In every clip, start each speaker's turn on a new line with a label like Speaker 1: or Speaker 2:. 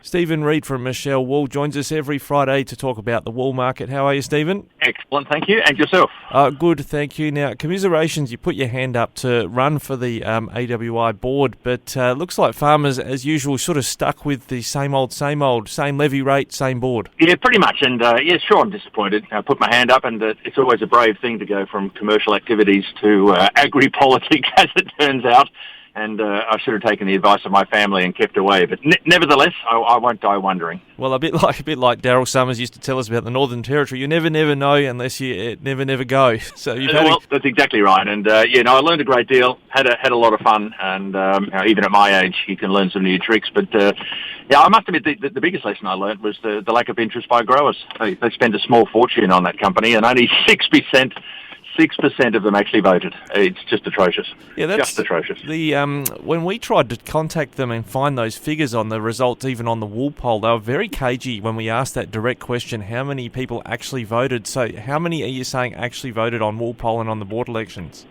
Speaker 1: Stephen Reid from Michell Wool joins us every Friday to talk about the wool market. How are you, Stephen?
Speaker 2: Excellent, thank you. And yourself?
Speaker 1: Good, thank you. Now, commiserations, you put your hand up to run for the AWI board, but looks like farmers, as usual, sort of stuck with the same old, same levy rate, same board.
Speaker 2: Yeah, pretty much. And yeah, sure, I'm disappointed. I put my hand up, and it's always a brave thing to go from commercial activities to agri-politics, as it turns out. And I should have taken the advice of my family and kept away. But nevertheless, I won't die wondering.
Speaker 1: Well, a bit like Daryl Summers used to tell us about the Northern Territory. You never know unless you never go. So
Speaker 2: that's exactly right. And I learned a great deal. Had a lot of fun. And even at my age, you can learn some new tricks. But I must admit the biggest lesson I learned was the lack of interest by growers. They spend a small fortune on that company, and only 6% of them actually voted. It's just atrocious.
Speaker 1: Yeah, that's
Speaker 2: just atrocious.
Speaker 1: When we tried to contact them and find those figures on the results, even on the wool poll, they were very cagey when we asked that direct question, how many people actually voted? So how many are you saying actually voted on wool poll and on the board elections?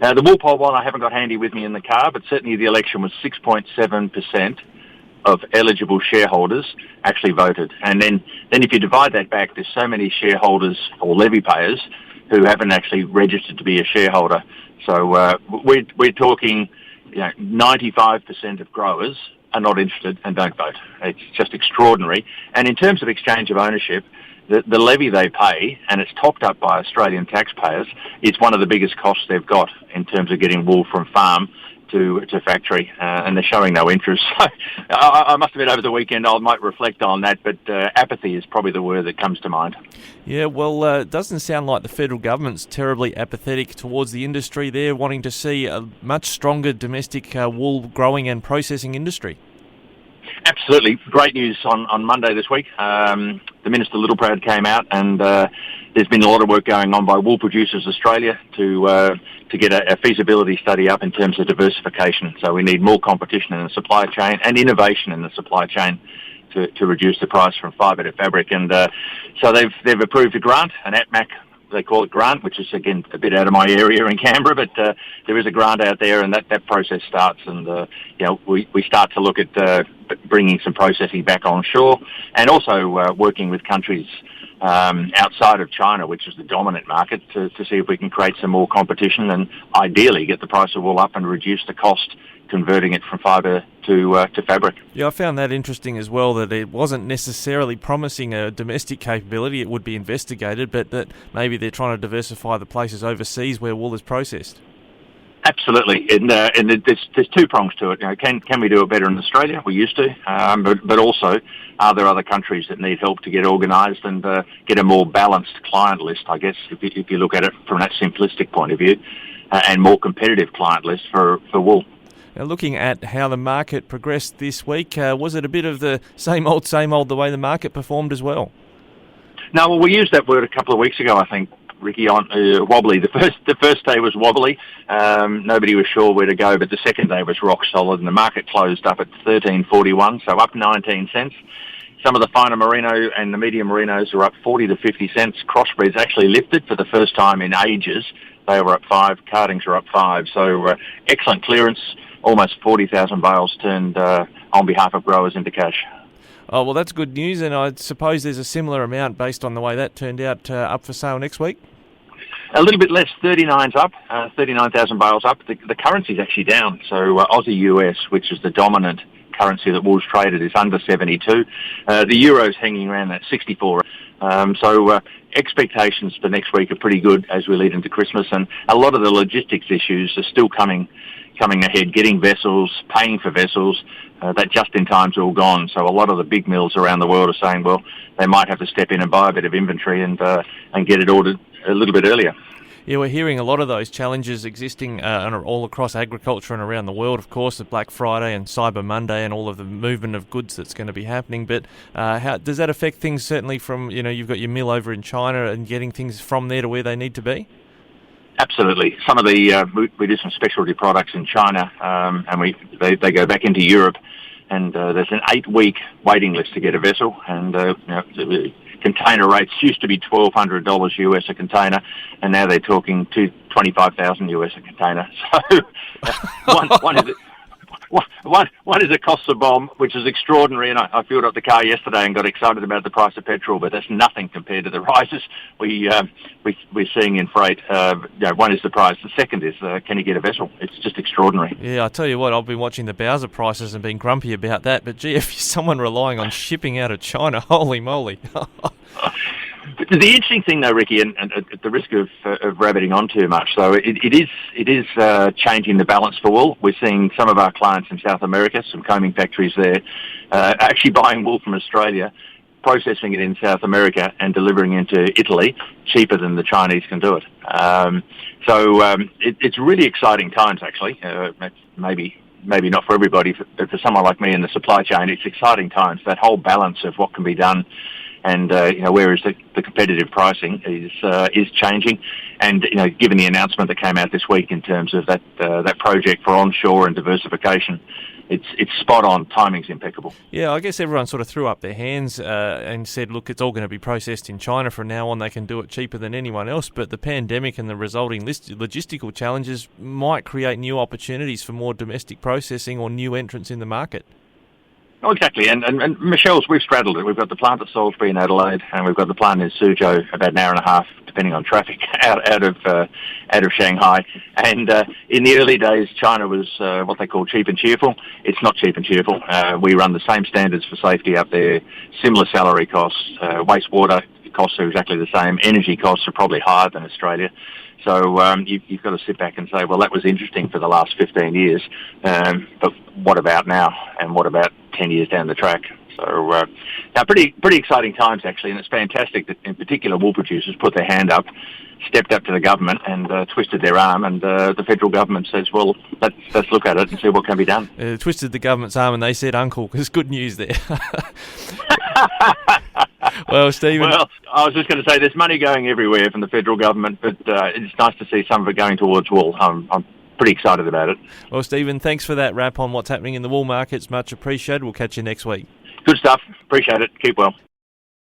Speaker 2: The wool poll one I haven't got handy with me in the car, but certainly the election was 6.7% of eligible shareholders actually voted. And then if you divide that back, there's so many shareholders or levy payers who haven't actually registered to be a shareholder. So we're talking 95% of growers are not interested and don't vote. It's just extraordinary. And in terms of exchange of ownership, the levy they pay, and it's topped up by Australian taxpayers, is one of the biggest costs they've got in terms of getting wool from farm to factory, and they're showing no interest. So I must admit, over the weekend I might reflect on that, but apathy is probably the word that comes to mind.
Speaker 1: Yeah, well, it doesn't sound like the federal government's terribly apathetic towards the industry. They're wanting to see a much stronger domestic wool growing and processing industry.
Speaker 2: Absolutely. Great news on Monday this week. The Minister Littleproud came out, and there's been a lot of work going on by Wool Producers Australia to get a feasibility study up in terms of diversification. So we need more competition in the supply chain and innovation in the supply chain to reduce the price from fibre to fabric. And so they've approved a grant, an ATMAC, they call it grant, which is, again, a bit out of my area in Canberra, but there is a grant out there, and that process starts. And, we start to look at bringing some processing back on shore, and also working with countries outside of China, which is the dominant market, to see if we can create some more competition and ideally get the price of wool up and reduce the cost converting it from fibre to fabric.
Speaker 1: Yeah, I found that interesting as well, that it wasn't necessarily promising a domestic capability. It would be investigated, but that maybe they're trying to diversify the places overseas where wool is processed.
Speaker 2: Absolutely, and there's two prongs to it. Can we do it better in Australia? We used to, but also, are there other countries that need help to get organised and get a more balanced client list? I guess if you look at it from that simplistic point of view, and more competitive client list for wool.
Speaker 1: Now, looking at how the market progressed this week, was it a bit of the same old the way the market performed as well?
Speaker 2: No, well, we used that word a couple of weeks ago, I think, Ricky, on wobbly. The first day was wobbly. Nobody was sure where to go, but the second day was rock solid, and the market closed up at $13.41, so up 19 cents. Some of the finer merino and the medium merinos are up 40 to 50 cents. Crossbreeds actually lifted for the first time in ages. They were up 5. Cardings are up 5. So excellent clearance. Almost 40,000 bales turned on behalf of growers into cash.
Speaker 1: Oh, well, that's good news, and I suppose there's a similar amount based on the way that turned out up for sale next week?
Speaker 2: A little bit less, 39's up, 39,000 bales up. The currency's actually down, so Aussie US, which is the dominant currency that wool's traded, is under 72. The euro's hanging around at 64. So expectations for next week are pretty good as we lead into Christmas, and a lot of the logistics issues are still coming ahead, getting vessels, paying for vessels. That just-in-time's all gone. So a lot of the big mills around the world are saying, well, they might have to step in and buy a bit of inventory and get it ordered a little bit earlier.
Speaker 1: Yeah, we're hearing a lot of those challenges existing all across agriculture and around the world, of course, the Black Friday and Cyber Monday and all of the movement of goods that's going to be happening. But how does that affect things, certainly from, you've got your mill over in China and getting things from there to where they need to be?
Speaker 2: Absolutely. Some of the we do some specialty products in China, and they go back into Europe, and there's an 8-week waiting list to get a vessel, and the container rates used to be $1,200 US a container, and now they're talking to $25,000 US a container. So One is a cost of bomb, which is extraordinary, and I filled up the car yesterday and got excited about the price of petrol, but that's nothing compared to the rises we're seeing in freight. One is the price. The second is, can you get a vessel? It's just extraordinary.
Speaker 1: Yeah, I tell you what, I've been watching the Bowser prices and been grumpy about that, but gee, if you're someone relying on shipping out of China, holy moly.
Speaker 2: The interesting thing, though, Ricky, and at the risk of rabbiting on too much, so it is changing the balance for wool. We're seeing some of our clients in South America, some combing factories there, actually buying wool from Australia, processing it in South America and delivering into Italy cheaper than the Chinese can do it. It's really exciting times, actually. Maybe not for everybody, but for someone like me in the supply chain, it's exciting times. That whole balance of what can be done and where is the competitive pricing is changing, and given the announcement that came out this week in terms of that project for onshore and diversification, it's spot on. Timing's impeccable.
Speaker 1: Yeah, I guess everyone sort of threw up their hands and said, look, it's all going to be processed in China from now on. They can do it cheaper than anyone else. But the pandemic and the resulting logistical challenges might create new opportunities for more domestic processing or new entrants in the market.
Speaker 2: Oh, exactly, and Michelle's, we've straddled it. We've got the plant at Salisbury in Adelaide, and we've got the plant in Suzhou about an hour and a half, depending on traffic, out of Shanghai. And in the early days, China was what they call cheap and cheerful. It's not cheap and cheerful. We run the same standards for safety up there, similar salary costs, wastewater costs are exactly the same. Energy costs are probably higher than Australia. So you've got to sit back and say, well, that was interesting for the last 15 years, but what about now? And what about 10 years down the track? So now pretty exciting times, actually, and it's fantastic that, in particular, wool producers put their hand up, stepped up to the government and twisted their arm, and the federal government says, well, let's look at it and see what can be done.
Speaker 1: Twisted the government's arm and they said, uncle, there's good news there. Well, Stephen...
Speaker 2: Well, I was just going to say there's money going everywhere from the federal government, but it's nice to see some of it going towards wool. I'm pretty excited about it.
Speaker 1: Well, Stephen, thanks for that wrap on what's happening in the wool markets. Much appreciated. We'll catch you next week.
Speaker 2: Good stuff. Appreciate it. Keep well.